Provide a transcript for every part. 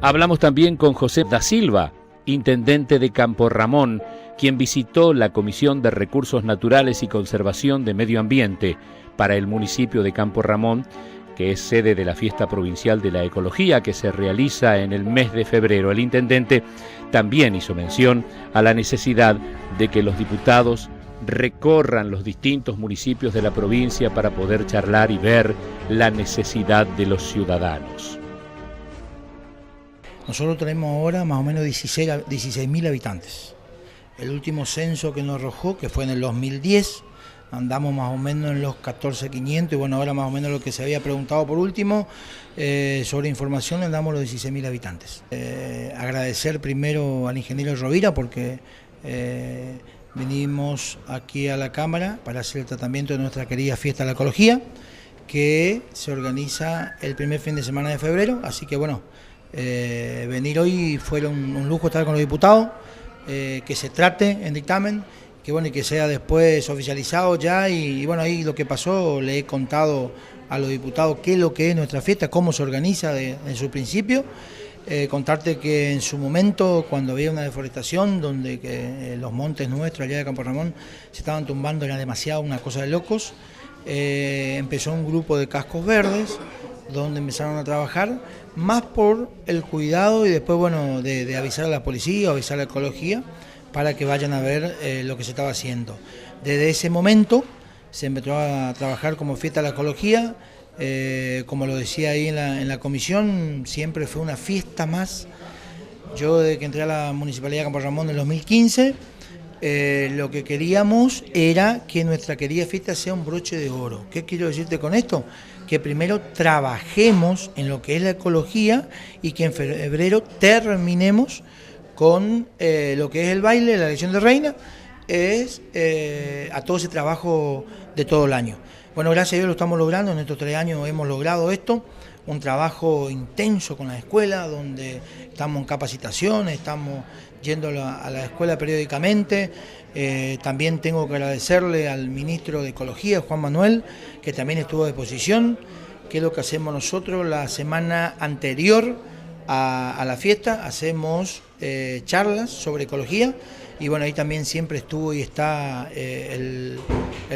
Hablamos también con José da Silva, intendente de Campo Ramón, quien visitó la Comisión de Recursos Naturales y Conservación de Medio Ambiente para el municipio de Campo Ramón, que es sede de la Fiesta Provincial de la Ecología que se realiza en el mes de febrero. El intendente también hizo mención a la necesidad de que los diputados recorran los distintos municipios de la provincia para poder charlar y ver la necesidad de los ciudadanos. Nosotros tenemos ahora más o menos 16.000 habitantes. El último censo que nos arrojó, que fue en el 2010, andamos más o menos en los 14.500 y bueno, ahora más o menos lo que se había preguntado por último, sobre información, andamos los 16.000 habitantes. Agradecer primero al ingeniero Rovira porque venimos aquí a la Cámara para hacer el tratamiento de nuestra querida Fiesta de la Ecología, que se organiza el primer fin de semana de febrero, así que bueno, venir hoy fue un lujo estar con los diputados, que se trate en dictamen, que bueno, y que sea después oficializado ya, y bueno, ahí lo que pasó, le he contado a los diputados qué es lo que es nuestra fiesta, cómo se organiza en su principio. Contarte que en su momento, cuando había una deforestación, donde los montes nuestros allá de Campo Ramón se estaban tumbando, era demasiado, una cosa de locos, empezó un grupo de cascos verdes, donde empezaron a trabajar, más por el cuidado y después, bueno, de avisar a la policía, avisar a la ecología, para que vayan a ver lo que se estaba haciendo. Desde ese momento se empezó a trabajar como Fiesta de la Ecología, como lo decía ahí en la comisión, siempre fue una fiesta más. Yo desde que entré a la Municipalidad de Campo Ramón en el 2015, lo que queríamos era que nuestra querida fiesta sea un broche de oro. ¿Qué quiero decirte con esto? Que primero trabajemos en lo que es la ecología y que en febrero terminemos con lo que es el baile, la elección de reina, es a todo ese trabajo de todo el año. Bueno, gracias a Dios lo estamos logrando, en estos 3 años hemos logrado esto, un trabajo intenso con la escuela, donde estamos en capacitación, estamos yendo a la escuela periódicamente. También tengo que agradecerle al ministro de Ecología, Juan Manuel, que también estuvo a disposición, que es lo que hacemos nosotros la semana anterior a la fiesta, hacemos charlas sobre ecología, y bueno, ahí también siempre estuvo y está el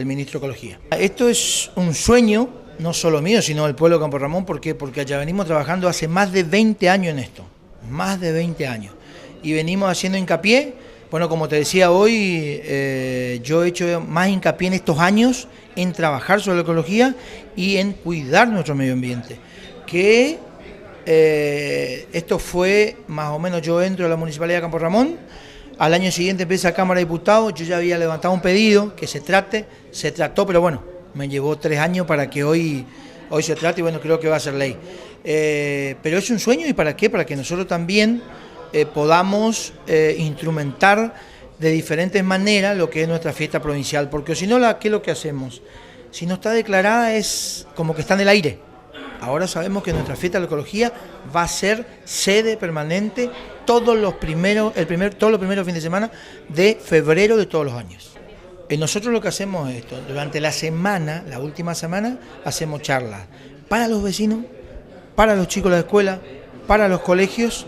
ministro de Ecología. Esto es un sueño, no solo mío, sino del pueblo de Campo Ramón. ¿Por qué? Porque ya venimos trabajando hace más de 20 años en esto, más de 20 años, y venimos haciendo hincapié. Bueno, como te decía hoy, yo he hecho más hincapié en estos años en trabajar sobre la ecología y en cuidar nuestro medio ambiente, que esto fue más o menos, yo entro a la Municipalidad de Campo Ramón, al año siguiente empieza a Cámara de Diputados, yo ya había levantado un pedido que se trató, pero bueno, me llevó 3 años para que hoy se trate, y bueno, creo que va a ser ley. Pero es un sueño, ¿y para qué? Para que nosotros también podamos instrumentar de diferentes maneras lo que es nuestra fiesta provincial, porque si no, ¿qué es lo que hacemos? Si no está declarada es como que está en el aire. Ahora sabemos que nuestra fiesta de la ecología va a ser sede permanente todos los primeros fines de semana de febrero de todos los años. Nosotros lo que hacemos es esto, durante la semana, la última semana, hacemos charlas para los vecinos, para los chicos de la escuela, para los colegios.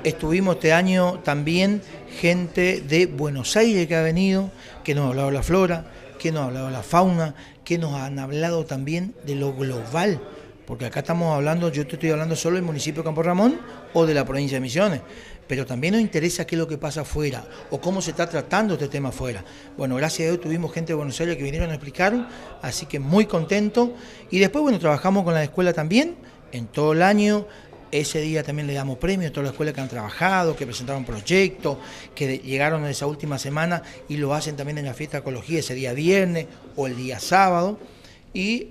Estuvimos este año también gente de Buenos Aires que ha venido, que nos ha hablado de la flora, que nos ha hablado de la fauna, que nos han hablado también de lo global, porque acá estamos hablando, yo te estoy hablando solo del municipio de Campo Ramón o de la provincia de Misiones, pero también nos interesa qué es lo que pasa afuera o cómo se está tratando este tema afuera. Bueno, gracias a Dios tuvimos gente de Buenos Aires que vinieron a explicar, así que muy contento. Y después, bueno, trabajamos con la escuela también en todo el año. Ese día también le damos premios a todas las escuelas que han trabajado, que presentaron proyectos, que llegaron en esa última semana y lo hacen también en la fiesta de ecología ese día viernes o el día sábado. Y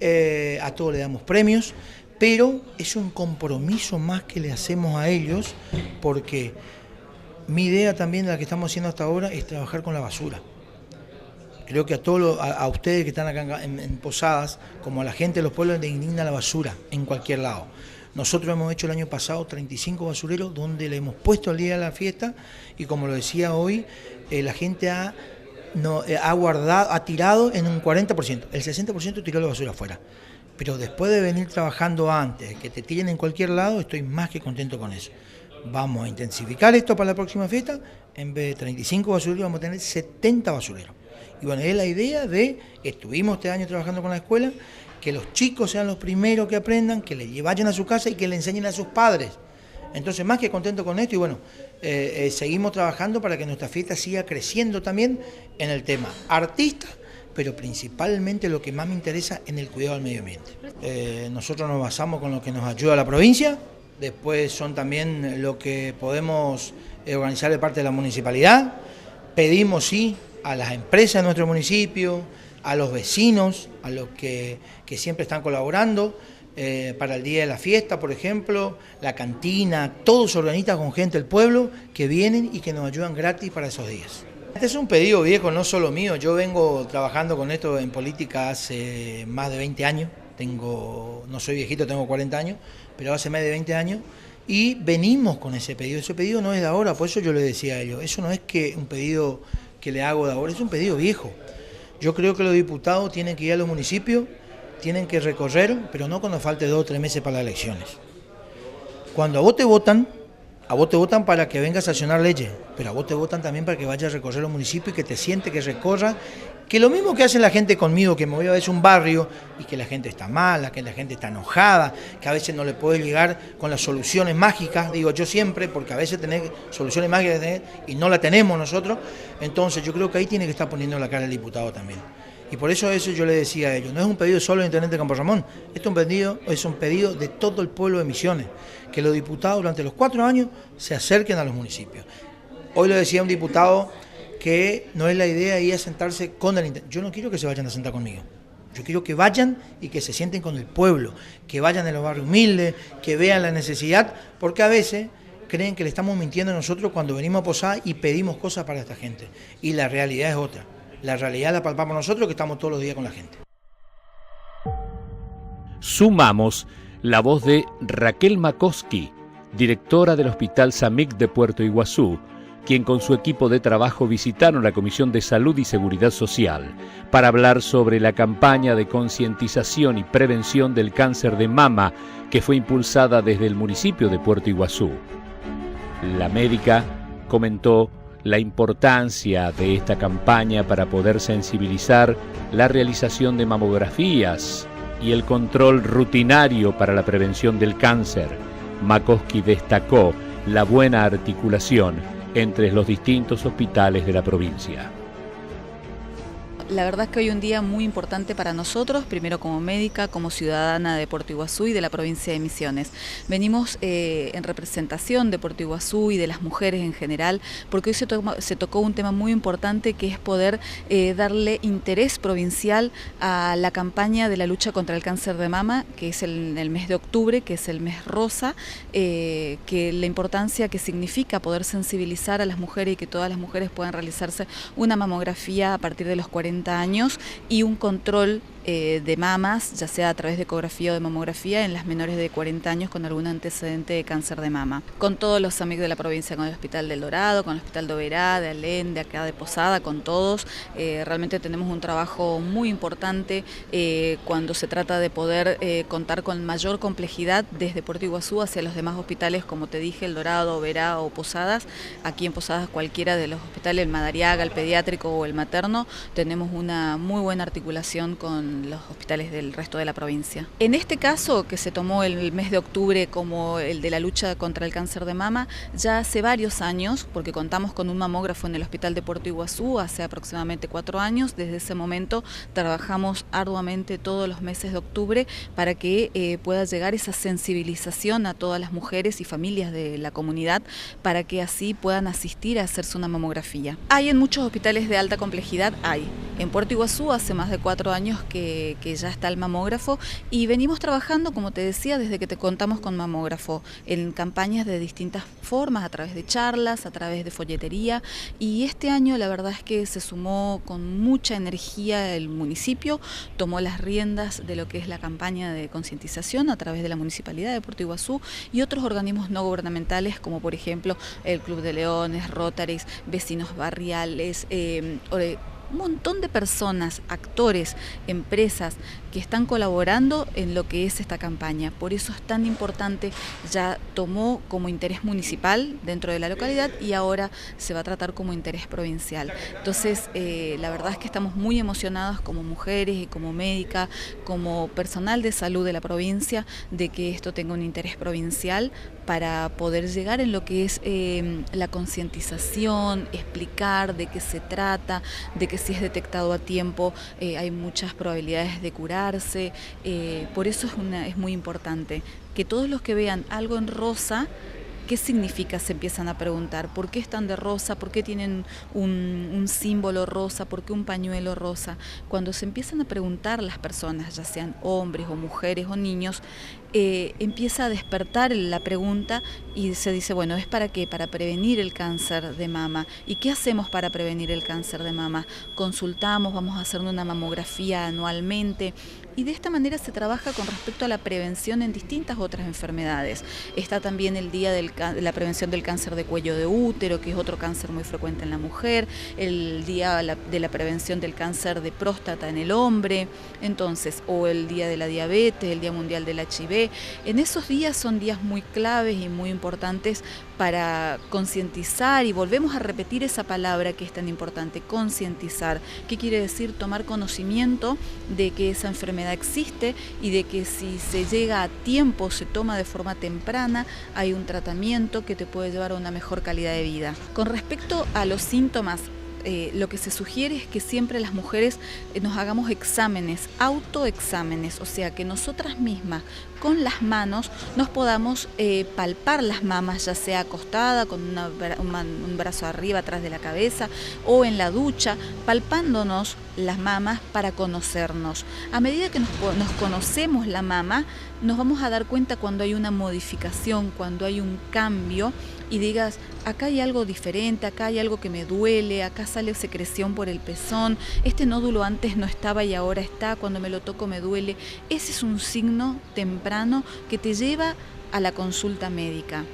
a todos le damos premios, pero es un compromiso más que le hacemos a ellos, porque mi idea también, la que estamos haciendo hasta ahora, es trabajar con la basura. Creo que a ustedes que están acá en Posadas, como a la gente de los pueblos, les indigna la basura en cualquier lado. Nosotros hemos hecho el año pasado 35 basureros donde le hemos puesto el día de la fiesta, y como lo decía hoy, la gente ha tirado en un 40%, el 60% tiró la basura afuera. Pero después de venir trabajando antes, que te tiren en cualquier lado, estoy más que contento con eso. vamos a intensificar esto para la próxima fiesta, en vez de 35 basureros vamos a tener 70 basureros. Y bueno, es la idea de, estuvimos este año trabajando con la escuela, que los chicos sean los primeros que aprendan, que le vayan a su casa y que le enseñen a sus padres. Entonces, más que contento con esto, y bueno, seguimos trabajando para que nuestra fiesta siga creciendo también en el tema artista, pero principalmente lo que más me interesa en el cuidado del medio ambiente. Nosotros nos basamos con lo que nos ayuda la provincia, después son también lo que podemos organizar de parte de la municipalidad, pedimos sí a las empresas de nuestro municipio, a los vecinos, a los que siempre están colaborando, para el día de la fiesta, por ejemplo, la cantina, todo se organiza con gente del pueblo que vienen y que nos ayudan gratis para esos días. Este es un pedido viejo, no solo mío, yo vengo trabajando con esto en política hace más de 20 años, no soy viejito, tengo 40 años, pero hace más de 20 años, y venimos con ese pedido no es de ahora, por eso yo le decía a ellos, eso no es que un pedido que le hago de ahora, es un pedido viejo. Yo creo que los diputados tienen que ir a los municipios, tienen que recorrer, pero no cuando falte 2 o 3 meses para las elecciones. Cuando a vos te votan para que vengas a sancionar leyes, pero a vos te votan también para que vayas a recorrer los municipios y que te sientes, que recorras, que lo mismo que hace la gente conmigo, que me voy a ver un barrio y que la gente está mala, que la gente está enojada, que a veces no le puede llegar con las soluciones mágicas, digo yo siempre, porque a veces tenés soluciones mágicas y no la tenemos nosotros, entonces yo creo que ahí tiene que estar poniendo la cara el diputado también. Y por eso yo le decía a ellos, no es un pedido solo de Intendente Campo Ramón, es un pedido de todo el pueblo de Misiones, que los diputados durante los 4 años se acerquen a los municipios. Hoy lo decía un diputado que no es la idea ir a sentarse con el intendente. Yo no quiero que se vayan a sentar conmigo, yo quiero que vayan y que se sienten con el pueblo, que vayan a los barrios humildes, que vean la necesidad, porque a veces creen que le estamos mintiendo a nosotros cuando venimos a Posada y pedimos cosas para esta gente, y la realidad es otra. La realidad la palpamos nosotros, que estamos todos los días con la gente. Sumamos la voz de Raquel Makoski, directora del Hospital SAMIC de Puerto Iguazú, quien con su equipo de trabajo visitaron la Comisión de Salud y Seguridad Social para hablar sobre la campaña de concientización y prevención del cáncer de mama que fue impulsada desde el municipio de Puerto Iguazú. La médica comentó la importancia de esta campaña para poder sensibilizar la realización de mamografías y el control rutinario para la prevención del cáncer. Makoski destacó la buena articulación entre los distintos hospitales de la provincia. La verdad es que hoy un día muy importante para nosotros, primero como médica, como ciudadana de Puerto Iguazú y de la provincia de Misiones. Venimos en representación de Puerto Iguazú y de las mujeres en general, porque hoy se tocó un tema muy importante, que es poder darle interés provincial a la campaña de la lucha contra el cáncer de mama, que es el mes de octubre, que es el mes rosa, que la importancia que significa poder sensibilizar a las mujeres y que todas las mujeres puedan realizarse una mamografía a partir de los 40 años y un control de mamas, ya sea a través de ecografía o de mamografía, en las menores de 40 años con algún antecedente de cáncer de mama. Con todos los amigos de la provincia, con el Hospital del Dorado, con el Hospital de Oberá, de Alén, de acá de Posada, con todos, realmente tenemos un trabajo muy importante cuando se trata de poder contar con mayor complejidad desde Puerto Iguazú hacia los demás hospitales, como te dije, El Dorado, Oberá o Posadas. Aquí en Posadas cualquiera de los hospitales, el Madariaga, el pediátrico o el materno, tenemos una muy buena articulación con los hospitales del resto de la provincia. En este caso, que se tomó el mes de octubre como el de la lucha contra el cáncer de mama, ya hace varios años, porque contamos con un mamógrafo en el Hospital de Puerto Iguazú hace aproximadamente 4 años, desde ese momento trabajamos arduamente todos los meses de octubre para que pueda llegar esa sensibilización a todas las mujeres y familias de la comunidad, para que así puedan asistir a hacerse una mamografía. Hay en muchos hospitales de alta complejidad, en Puerto Iguazú hace más de 4 años que ya está el mamógrafo, y venimos trabajando, como te decía, desde que te contamos con mamógrafo, en campañas de distintas formas, a través de charlas, a través de folletería, y este año la verdad es que se sumó con mucha energía el municipio, tomó las riendas de lo que es la campaña de concientización a través de la Municipalidad de Puerto Iguazú y otros organismos no gubernamentales, como por ejemplo el Club de Leones, Rotaries, vecinos barriales, un montón de personas, actores, empresas que están colaborando en lo que es esta campaña. Por eso es tan importante, ya tomó como interés municipal dentro de la localidad y ahora se va a tratar como interés provincial. Entonces, la verdad es que estamos muy emocionadas como mujeres y como médica, como personal de salud de la provincia, de que esto tenga un interés provincial para poder llegar en lo que es la concientización, explicar de qué se trata, de que si es detectado a tiempo hay muchas probabilidades de curarse. Por eso es muy importante que todos los que vean algo en rosa, ¿qué significa? Se empiezan a preguntar. ¿Por qué están de rosa? ¿Por qué tienen un símbolo rosa? ¿Por qué un pañuelo rosa? Cuando se empiezan a preguntar las personas, ya sean hombres o mujeres o niños, empieza a despertar la pregunta y se dice, bueno, ¿es para qué? Para prevenir el cáncer de mama. ¿Y qué hacemos para prevenir el cáncer de mama? Consultamos, vamos a hacer una mamografía anualmente y de esta manera se trabaja con respecto a la prevención en distintas otras enfermedades. Está también el día de la prevención del cáncer de cuello de útero, que es otro cáncer muy frecuente en la mujer, el día de la prevención del cáncer de próstata en el hombre, entonces, o el día de la diabetes, el Día Mundial del HIV. En esos días son días muy claves y muy importantes para concientizar, y volvemos a repetir esa palabra que es tan importante, concientizar. ¿Qué quiere decir? Tomar conocimiento de que esa enfermedad existe y de que si se llega a tiempo, se toma de forma temprana, hay un tratamiento que te puede llevar a una mejor calidad de vida. Con respecto a los síntomas, lo que se sugiere es que siempre las mujeres nos hagamos exámenes, autoexámenes, o sea que nosotras mismas con las manos nos podamos palpar las mamas, ya sea acostada con un brazo arriba atrás de la cabeza o en la ducha, palpándonos las mamas para conocernos. A medida que nos conocemos la mama, nos vamos a dar cuenta cuando hay una modificación, cuando hay un cambio y digas, acá hay algo diferente, acá hay algo que me duele, acá sale secreción por el pezón, este nódulo antes no estaba y ahora está, cuando me lo toco me duele. Ese es un signo temprano que te lleva a la consulta médica.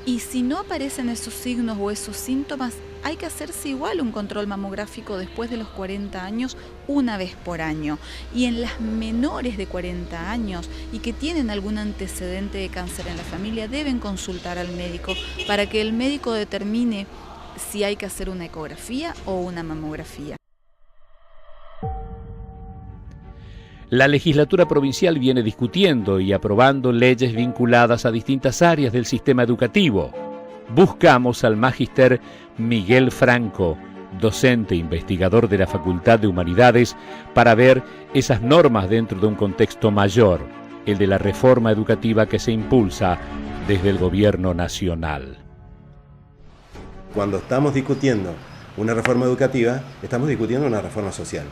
Y si no aparecen esos signos o esos síntomas, hay que hacerse igual un control mamográfico después de los 40 años, una vez por año. Y en las menores de 40 años y que tienen algún antecedente de cáncer en la familia, deben consultar al médico para que el médico determine si hay que hacer una ecografía o una mamografía. La legislatura provincial viene discutiendo y aprobando leyes vinculadas a distintas áreas del sistema educativo. Buscamos al magíster Miguel Franco, docente e investigador de la Facultad de Humanidades, para ver esas normas dentro de un contexto mayor, el de la reforma educativa que se impulsa desde el gobierno nacional. Cuando estamos discutiendo una reforma educativa, estamos discutiendo una reforma social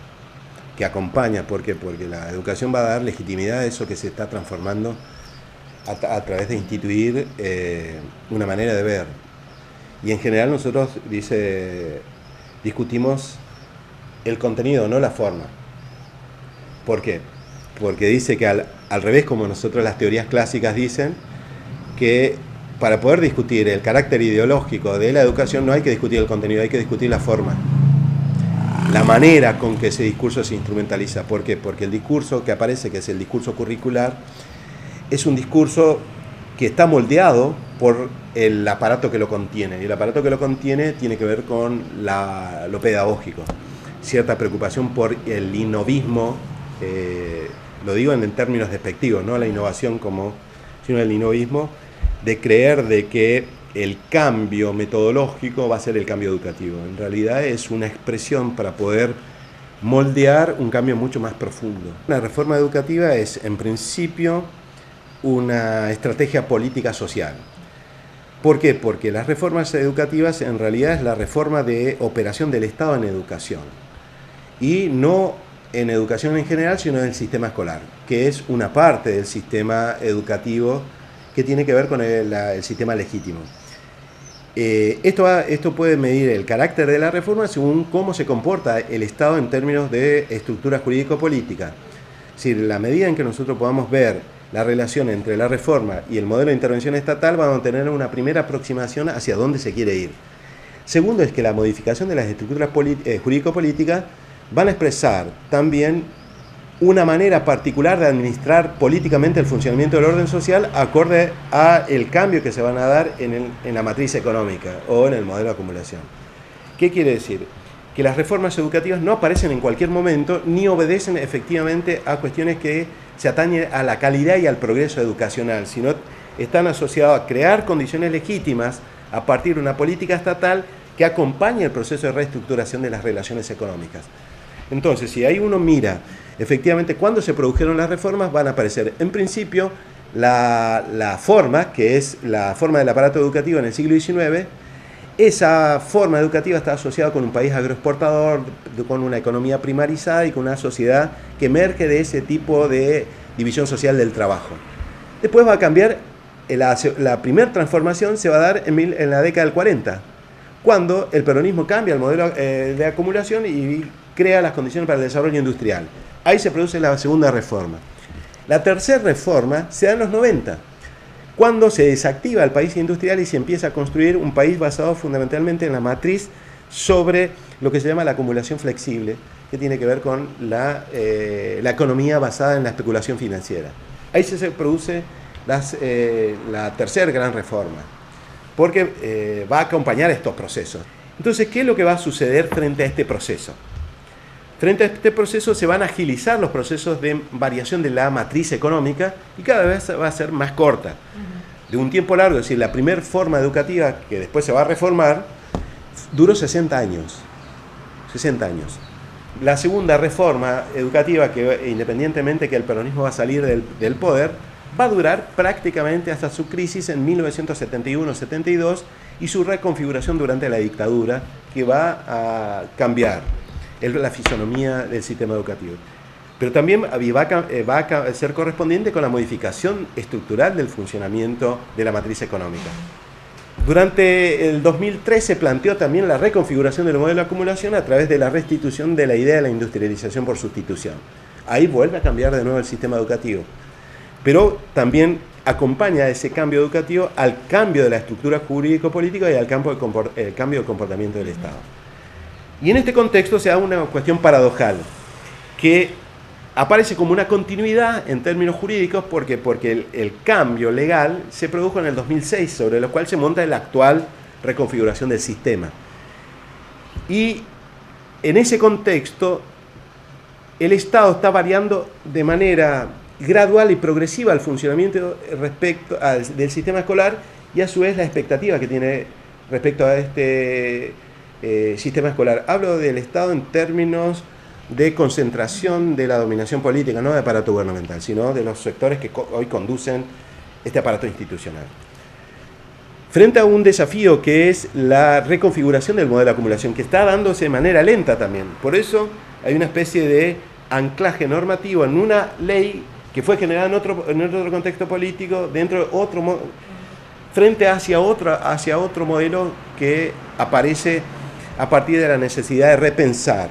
que acompaña, porque la educación va a dar legitimidad a eso que se está transformando a través de instituir una manera de ver. Y en general nosotros discutimos el contenido, no la forma. ¿Por qué? Porque dice que al revés, como nosotros las teorías clásicas dicen, que para poder discutir el carácter ideológico de la educación no hay que discutir el contenido, hay que discutir la forma. La manera con que ese discurso se instrumentaliza. ¿Por qué? Porque el discurso que aparece, que es el discurso curricular, es un discurso que está moldeado por el aparato que lo contiene. Y el aparato que lo contiene tiene que ver con lo pedagógico. Cierta preocupación por el innovismo, lo digo en términos despectivos, no la innovación sino el innovismo, de creer de que el cambio metodológico va a ser el cambio educativo. En realidad es una expresión para poder moldear un cambio mucho más profundo. La reforma educativa es, en principio, una estrategia política social. ¿Por qué? Porque las reformas educativas en realidad es la reforma de operación del Estado en educación. Y no en educación en general, sino en el sistema escolar, que es una parte del sistema educativo que tiene que ver con el sistema legítimo. Esto puede medir el carácter de la reforma según cómo se comporta el Estado en términos de estructura jurídico-política. Es decir, la medida en que nosotros podamos ver la relación entre la reforma y el modelo de intervención estatal, vamos a tener una primera aproximación hacia dónde se quiere ir. Segundo es que la modificación de las estructuras jurídico-políticas van a expresar también una manera particular de administrar políticamente el funcionamiento del orden social acorde al cambio que se van a dar en la matriz económica o en el modelo de acumulación. ¿Qué quiere decir? Que las reformas educativas no aparecen en cualquier momento ni obedecen efectivamente a cuestiones que se atañen a la calidad y al progreso educacional, sino están asociados a crear condiciones legítimas a partir de una política estatal que acompañe el proceso de reestructuración de las relaciones económicas. Entonces, si ahí uno mira efectivamente cuándo se produjeron las reformas, van a aparecer en principio la forma, que es la forma del aparato educativo en el siglo XIX. Esa forma educativa está asociada con un país agroexportador, con una economía primarizada y con una sociedad que emerge de ese tipo de división social del trabajo. Después va a cambiar, la primera transformación se va a dar en la década del 40, cuando el peronismo cambia el modelo de acumulación y crea las condiciones para el desarrollo industrial. Ahí se produce la segunda reforma. La tercera reforma se da en los 90, cuando se desactiva el país industrial y se empieza a construir un país basado fundamentalmente en la matriz sobre lo que se llama la acumulación flexible, que tiene que ver con la economía basada en la especulación financiera. Ahí se produce la tercera gran reforma, porque va a acompañar estos procesos. Entonces, ¿qué es lo que va a suceder frente a este proceso? Frente a este proceso se van a agilizar los procesos de variación de la matriz económica y cada vez va a ser más corta. De un tiempo largo, es decir, la primera forma educativa que después se va a reformar, duró 60 años. 60 años. La segunda reforma educativa, que independientemente que el peronismo va a salir del poder, va a durar prácticamente hasta su crisis en 1971-72 y su reconfiguración durante la dictadura, que va a cambiar la fisonomía del sistema educativo. Pero también va a ser correspondiente con la modificación estructural del funcionamiento de la matriz económica. Durante el 2003 se planteó también la reconfiguración del modelo de acumulación a través de la restitución de la idea de la industrialización por sustitución. Ahí vuelve a cambiar de nuevo el sistema educativo. Pero también acompaña ese cambio educativo al cambio de la estructura jurídico-política y al cambio de comportamiento del Estado. Y en este contexto se da una cuestión paradojal, que aparece como una continuidad en términos jurídicos porque el cambio legal se produjo en el 2006, sobre lo cual se monta la actual reconfiguración del sistema. Y en ese contexto, el Estado está variando de manera gradual y progresiva el funcionamiento del sistema escolar y a su vez la expectativa que tiene respecto a este sistema escolar. Hablo del Estado en términos de concentración de la dominación política, no de aparato gubernamental, sino de los sectores que hoy conducen este aparato institucional. Frente a un desafío que es la reconfiguración del modelo de acumulación, que está dándose de manera lenta también. Por eso hay una especie de anclaje normativo en una ley que fue generada en otro contexto político, dentro de otro frente hacia otro modelo que aparece a partir de la necesidad de repensar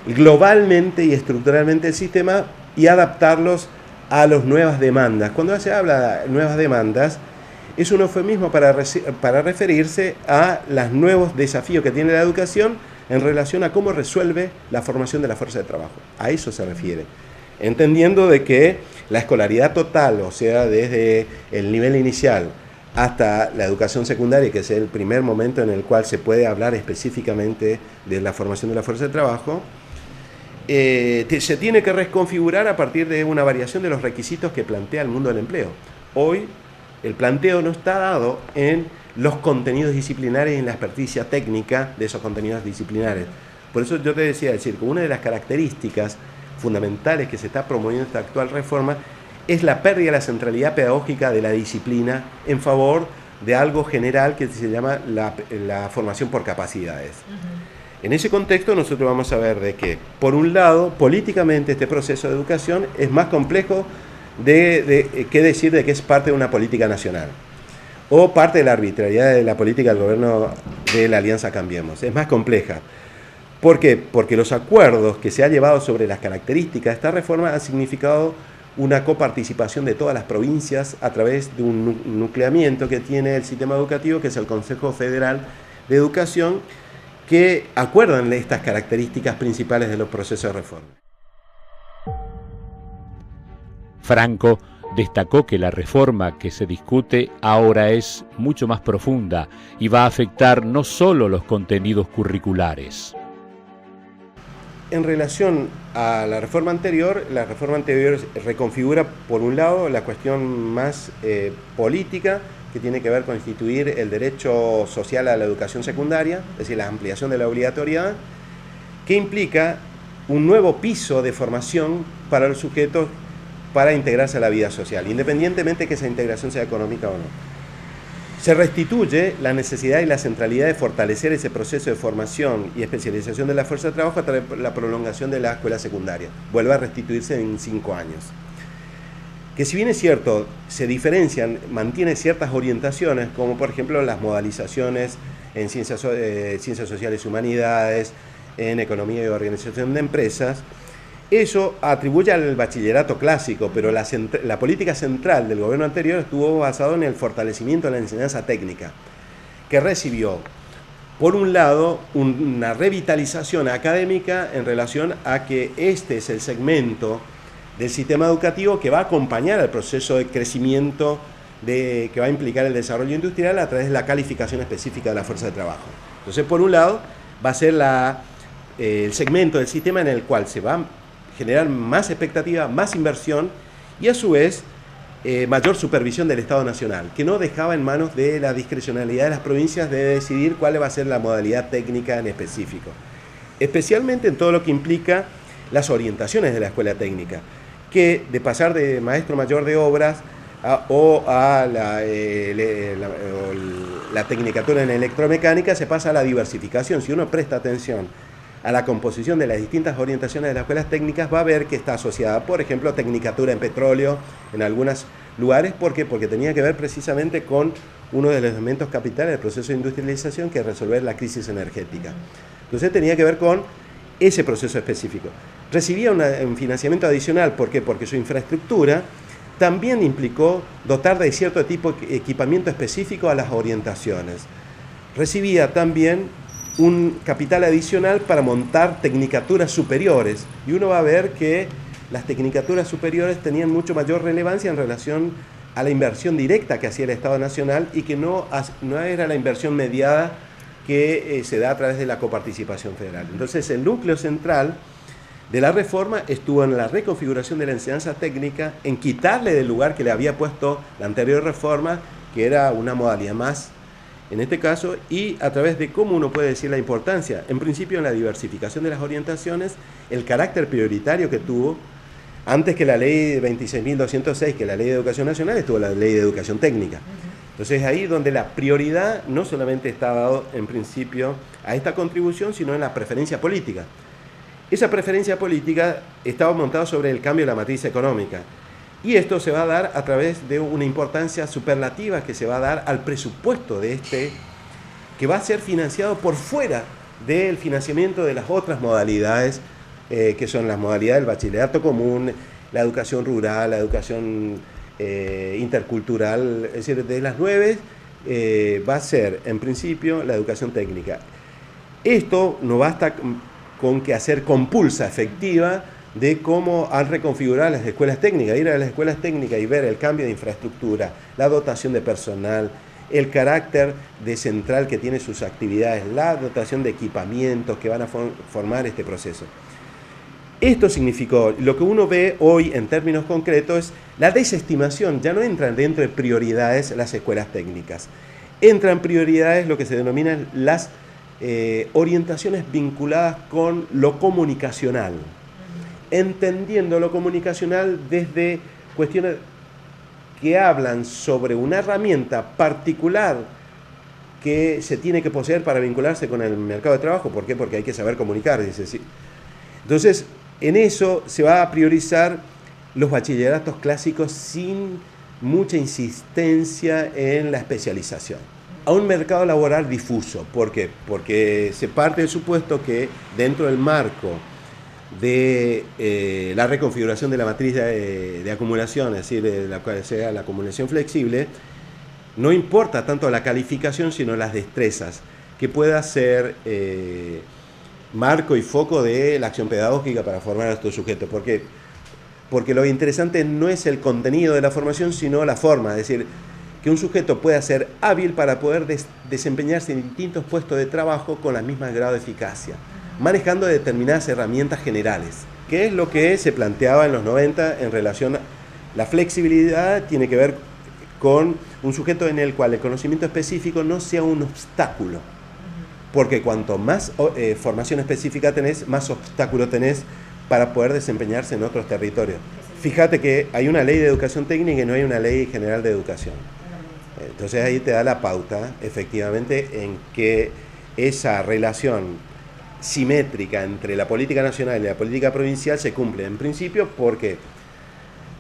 globalmente y estructuralmente el sistema y adaptarlos a las nuevas demandas. Cuando se habla de nuevas demandas, es un eufemismo para referirse a los nuevos desafíos que tiene la educación en relación a cómo resuelve la formación de la fuerza de trabajo. A eso se refiere. Entendiendo de que la escolaridad total, o sea, desde el nivel inicial hasta la educación secundaria, que es el primer momento en el cual se puede hablar específicamente de la formación de la fuerza de trabajo, se tiene que reconfigurar a partir de una variación de los requisitos que plantea el mundo del empleo. Hoy el planteo no está dado en los contenidos disciplinares y en la experticia técnica de esos contenidos disciplinares. Por eso yo te decía, que una de las características fundamentales que se está promoviendo esta actual reforma es la pérdida de la centralidad pedagógica de la disciplina en favor de algo general que se llama la formación por capacidades. En ese contexto nosotros vamos a ver de que, por un lado, políticamente este proceso de educación es más complejo que decir de que es parte de una política nacional o parte de la arbitrariedad de la política del gobierno de la Alianza Cambiemos. Es más compleja. ¿Por qué? Porque los acuerdos que se han llevado sobre las características de esta reforma han significado una coparticipación de todas las provincias a través de un nucleamiento que tiene el sistema educativo, que es el Consejo Federal de Educación, que acuerdan estas características principales de los procesos de reforma. Franco destacó que la reforma que se discute ahora es mucho más profunda y va a afectar no solo los contenidos curriculares. En relación a la reforma anterior reconfigura, por un lado, la cuestión más política, que tiene que ver con instituir el derecho social a la educación secundaria, es decir, la ampliación de la obligatoriedad, que implica un nuevo piso de formación para los sujetos para integrarse a la vida social, independientemente de que esa integración sea económica o no. Se restituye la necesidad y la centralidad de fortalecer ese proceso de formación y especialización de la fuerza de trabajo a través de la prolongación de la escuela secundaria. Vuelve a restituirse en 5 años. Que si bien es cierto, se diferencian, mantiene ciertas orientaciones, como por ejemplo las modalizaciones en ciencias sociales y humanidades, en economía y organización de empresas. Eso atribuye al bachillerato clásico, pero la política central del gobierno anterior estuvo basado en el fortalecimiento de la enseñanza técnica, que recibió, por un lado, una revitalización académica en relación a que este es el segmento del sistema educativo que va a acompañar el proceso de crecimiento que va a implicar el desarrollo industrial a través de la calificación específica de la fuerza de trabajo. Entonces, por un lado, va a ser el segmento del sistema en el cual se va a generar más expectativa, más inversión y a su vez mayor supervisión del Estado Nacional, que no dejaba en manos de la discrecionalidad de las provincias de decidir cuál va a ser la modalidad técnica en específico, especialmente en todo lo que implica las orientaciones de la escuela técnica, que de pasar de maestro mayor de obras a la tecnicatura en electromecánica se pasa a la diversificación. Si uno presta atención a la composición de las distintas orientaciones de las escuelas técnicas, va a ver que está asociada, por ejemplo, a tecnicatura en petróleo en algunos lugares. ¿Por qué? Porque tenía que ver precisamente con uno de los elementos capitales del proceso de industrialización, que es resolver la crisis energética. Entonces tenía que ver con ese proceso específico. Recibía un financiamiento adicional. ¿Por qué? Porque su infraestructura también implicó dotar de cierto tipo de equipamiento específico a las orientaciones. Recibía también un capital adicional para montar tecnicaturas superiores, y uno va a ver que las tecnicaturas superiores tenían mucho mayor relevancia en relación a la inversión directa que hacía el Estado Nacional y que no era la inversión mediada que se da a través de la coparticipación federal. Entonces, el núcleo central de la reforma estuvo en la reconfiguración de la enseñanza técnica, en quitarle del lugar que le había puesto la anterior reforma, que era una modalidad más en este caso, y a través de cómo uno puede decir la importancia, en principio en la diversificación de las orientaciones, el carácter prioritario que tuvo, antes que la ley 26.206, que la ley de educación nacional, estuvo la ley de educación técnica. Entonces ahí donde la prioridad no solamente está dado en principio a esta contribución, sino en la preferencia política. Esa preferencia política estaba montada sobre el cambio de la matriz económica. Y esto se va a dar a través de una importancia superlativa que se va a dar al presupuesto de que va a ser financiado por fuera del financiamiento de las otras modalidades, que son las modalidades del bachillerato común, la educación rural, la educación intercultural. Es decir, de las 9 va a ser, en principio, la educación técnica. Esto no basta con que hacer compulsa efectiva de cómo han reconfigurado las escuelas técnicas. Ir a las escuelas técnicas y ver el cambio de infraestructura, la dotación de personal, el carácter de central que tiene sus actividades, la dotación de equipamientos que van a formar este proceso. Esto significó, lo que uno ve hoy en términos concretos es la desestimación. Ya no entran dentro de prioridades las escuelas técnicas. Entran prioridades lo que se denominan las orientaciones vinculadas con lo comunicacional, entendiendo lo comunicacional desde cuestiones que hablan sobre una herramienta particular que se tiene que poseer para vincularse con el mercado de trabajo. ¿Por qué? Porque hay que saber comunicar, dice. Entonces, en eso se va a priorizar los bachilleratos clásicos sin mucha insistencia en la especialización. A un mercado laboral difuso. ¿Por qué? Porque se parte del supuesto que dentro del marco de la reconfiguración de la matriz de acumulación, es decir, de la cual sea la acumulación flexible, no importa tanto la calificación, sino las destrezas. que pueda ser marco y foco de la acción pedagógica para formar a estos sujetos. Porque lo interesante no es el contenido de la formación, sino la forma. Es decir, que un sujeto pueda ser hábil para poder desempeñarse en distintos puestos de trabajo con la misma grado de eficacia, manejando determinadas herramientas generales, que es lo que se planteaba en los 90 en relación a la flexibilidad. Tiene que ver con un sujeto en el cual el conocimiento específico no sea un obstáculo, porque cuanto más formación específica tenés, más obstáculo tenés para poder desempeñarse en otros territorios. Fíjate que hay una ley de educación técnica y no hay una ley general de educación. Entonces ahí te da la pauta, efectivamente, en que esa relación simétrica entre la política nacional y la política provincial se cumple en principio, porque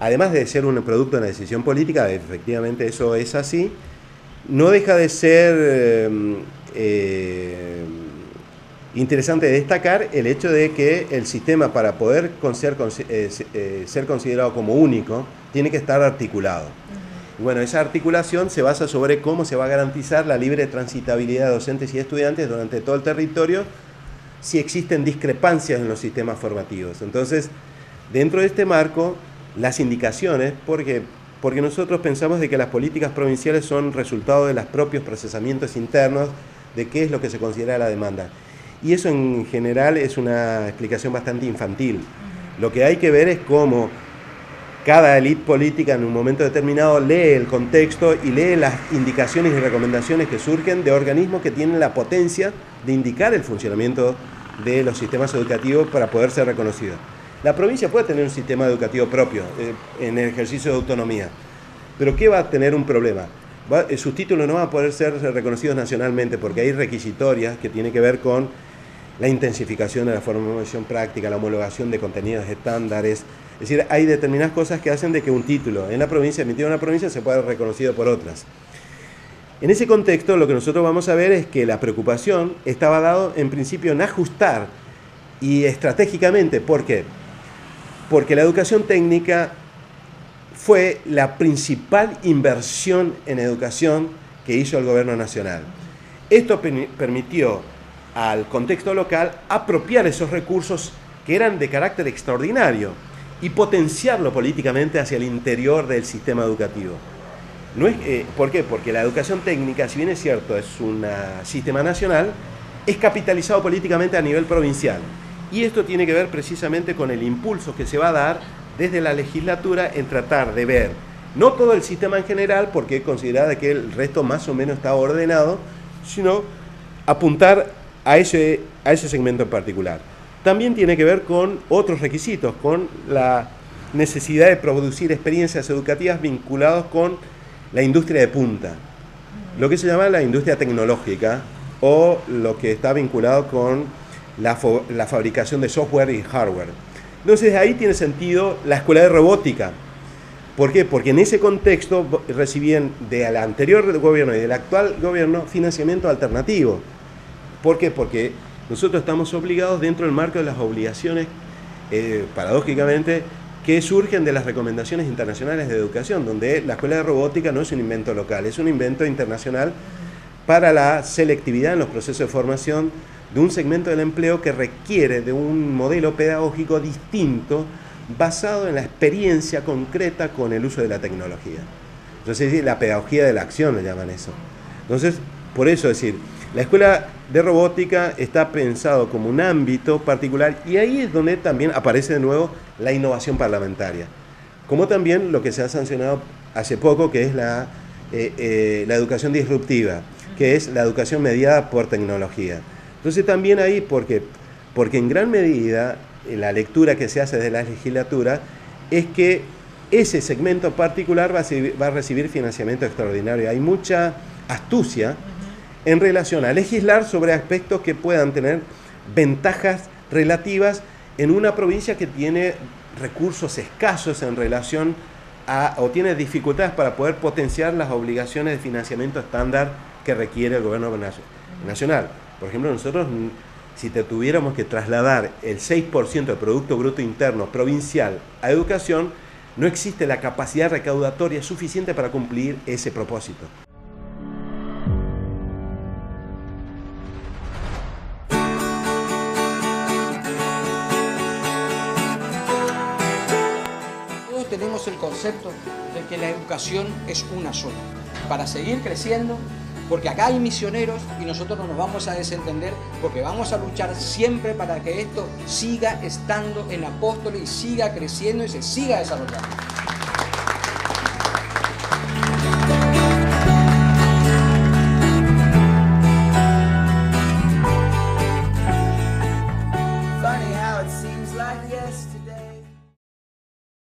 además de ser un producto de una decisión política, efectivamente eso es así, no deja de ser interesante destacar el hecho de que el sistema, para poder ser considerado como único, tiene que estar articulado. Bueno, esa articulación se basa sobre cómo se va a garantizar la libre transitabilidad de docentes y estudiantes durante todo el territorio si existen discrepancias en los sistemas formativos. Entonces, dentro de este marco, las indicaciones, porque nosotros pensamos de que las políticas provinciales son resultado de los propios procesamientos internos de qué es lo que se considera la demanda. Y eso en general es una explicación bastante infantil. Lo que hay que ver es cómo cada élite política en un momento determinado lee el contexto y lee las indicaciones y recomendaciones que surgen de organismos que tienen la potencia de indicar el funcionamiento de los sistemas educativos para poder ser reconocidos. La provincia puede tener un sistema educativo propio en el ejercicio de autonomía, pero ¿qué va a tener un problema? Sus títulos no van a poder ser reconocidos nacionalmente porque hay requisitorias que tienen que ver con la intensificación de la formación práctica, la homologación de contenidos estándares. Es decir, hay determinadas cosas que hacen de que un título en la provincia, emitido en una provincia, se pueda ser reconocido por otras. En ese contexto, lo que nosotros vamos a ver es que la preocupación estaba dado en principio en ajustar y estratégicamente. ¿Por qué? Porque la educación técnica fue la principal inversión en educación que hizo el gobierno nacional. Esto permitió al contexto local apropiar esos recursos que eran de carácter extraordinario y potenciarlo políticamente hacia el interior del sistema educativo. ¿Por qué? Porque la educación técnica, si bien es cierto, es un sistema nacional, es capitalizado políticamente a nivel provincial. Y esto tiene que ver precisamente con el impulso que se va a dar desde la legislatura en tratar de ver, no todo el sistema en general, porque considera que el resto más o menos está ordenado, sino apuntar a ese segmento en particular. También tiene que ver con otros requisitos, con la necesidad de producir experiencias educativas vinculadas con la industria de punta, lo que se llama la industria tecnológica, o lo que está vinculado con la fabricación de software y hardware. Entonces ahí tiene sentido la escuela de robótica. ¿Por qué? Porque en ese contexto recibían del anterior gobierno y del actual gobierno financiamiento alternativo. ¿Por qué? Porque nosotros estamos obligados dentro del marco de las obligaciones, paradójicamente, que surgen de las recomendaciones internacionales de educación, donde la escuela de robótica no es un invento local, es un invento internacional para la selectividad en los procesos de formación de un segmento del empleo que requiere de un modelo pedagógico distinto basado en la experiencia concreta con el uso de la tecnología. Entonces, la pedagogía de la acción le llaman eso. Entonces, por eso decir, la escuela de robótica está pensado como un ámbito particular y ahí es donde también aparece de nuevo la innovación parlamentaria. Como también lo que se ha sancionado hace poco, que es la educación disruptiva, que es la educación mediada por tecnología. Entonces también ahí, porque en gran medida la lectura que se hace desde la legislatura es que ese segmento particular va a recibir financiamiento extraordinario. Hay mucha astucia en relación a legislar sobre aspectos que puedan tener ventajas relativas en una provincia que tiene recursos escasos en relación a, o tiene dificultades para poder potenciar las obligaciones de financiamiento estándar que requiere el gobierno nacional. Por ejemplo, nosotros, si tuviéramos que trasladar el 6% del Producto Bruto Interno provincial a educación, no existe la capacidad recaudatoria suficiente para cumplir ese propósito. concepto de que la educación es una sola, para seguir creciendo, porque acá hay misioneros y nosotros no nos vamos a desentender, porque vamos a luchar siempre para que esto siga estando en Apóstoles y siga creciendo y se siga desarrollando.